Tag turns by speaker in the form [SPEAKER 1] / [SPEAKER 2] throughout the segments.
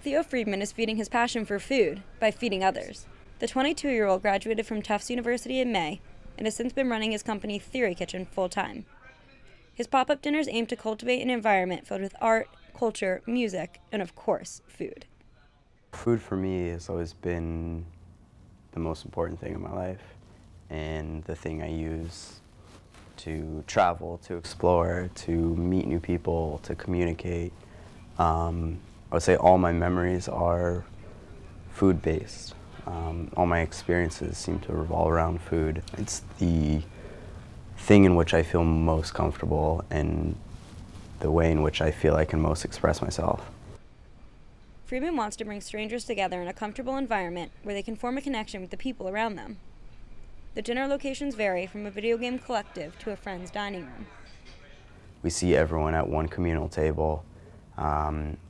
[SPEAKER 1] Theo Friedman is feeding his passion for food by feeding others. The 22-year-old graduated from Tufts University in May and has since been running his company TheoryKITCHEN full-time. His pop-up dinners aim to cultivate an environment filled with art, culture, music, and of course, food.
[SPEAKER 2] Food for me has always been the most important thing in my life and the thing I use to travel, to explore, to meet new people, to communicate. I would say all my memories are food-based. All my experiences seem to revolve around food. It's the thing in which I feel most comfortable and the way in which I feel I can most express myself.
[SPEAKER 1] Friedman wants to bring strangers together in a comfortable environment where they can form a connection with the people around them. The dinner locations vary from a video game collective to a friend's dining room.
[SPEAKER 2] We see everyone at one communal table.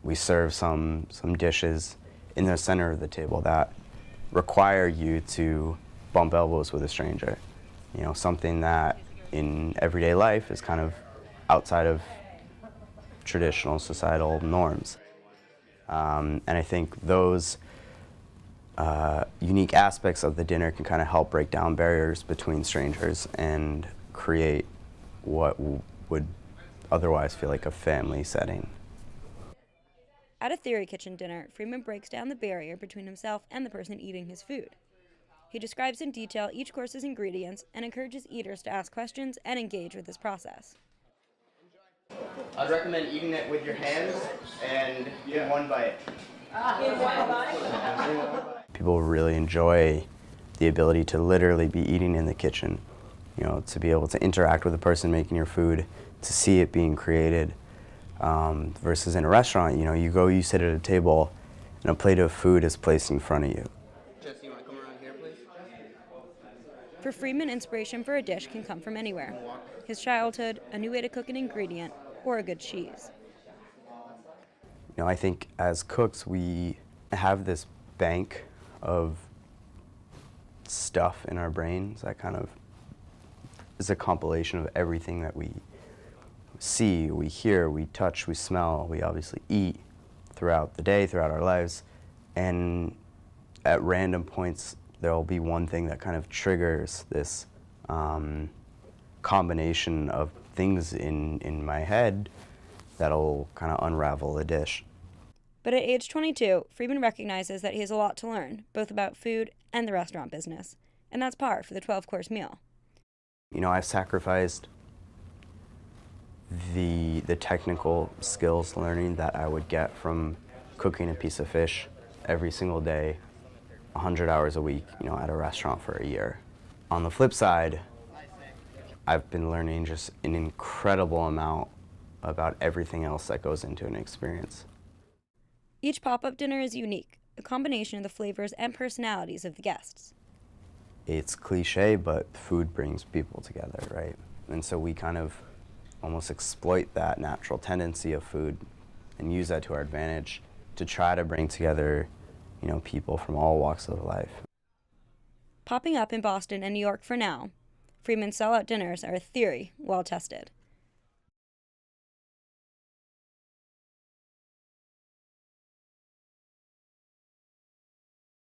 [SPEAKER 2] We serve some dishes in the center of the table that require you to bump elbows with a stranger. You know, something that in everyday life is kind of outside of traditional societal norms. And I think those unique aspects of the dinner can kind of help break down barriers between strangers and create what would otherwise feel like a family setting.
[SPEAKER 1] At a TheoryKITCHEN dinner, Friedman breaks down the barrier between himself and the person eating his food. He describes in detail each course's ingredients and encourages eaters to ask questions and engage with this process.
[SPEAKER 2] I'd recommend eating it with your hands and in one bite. People really enjoy the ability to literally be eating in the kitchen, you know, to be able to interact with the person making your food, to see it being created. Versus in a restaurant, you know, you sit at a table and a plate of food is placed in front of you.
[SPEAKER 3] Jesse, you want to come around here, please?
[SPEAKER 1] For Friedman, inspiration for a dish can come from anywhere. His childhood, a new way to cook an ingredient, or a good cheese.
[SPEAKER 2] You know, I think as cooks, we have this bank of stuff in our brains that kind of is a compilation of everything that we see, we hear, we touch, we smell, we obviously eat throughout the day, throughout our lives. And at random points, there'll be one thing that kind of triggers this combination of things in my head that'll kind of unravel the dish.
[SPEAKER 1] But at age 22, Friedman recognizes that he has a lot to learn, both about food and the restaurant business. And that's par for the 12-course meal.
[SPEAKER 2] You know, I've sacrificed the technical skills learning that I would get from cooking a piece of fish every single day, 100 hours a week, you know, at a restaurant for a year. On the flip side, I've been learning just an incredible amount about everything else that goes into an experience.
[SPEAKER 1] Each pop-up dinner is unique, a combination of the flavors and personalities of the guests.
[SPEAKER 2] It's cliche, but food brings people together, right? And so we kind of almost exploit that natural tendency of food and use that to our advantage to try to bring together, you know, people from all walks of life.
[SPEAKER 1] Popping up in Boston and New York for now, Friedman's sellout dinners are a theory well tested.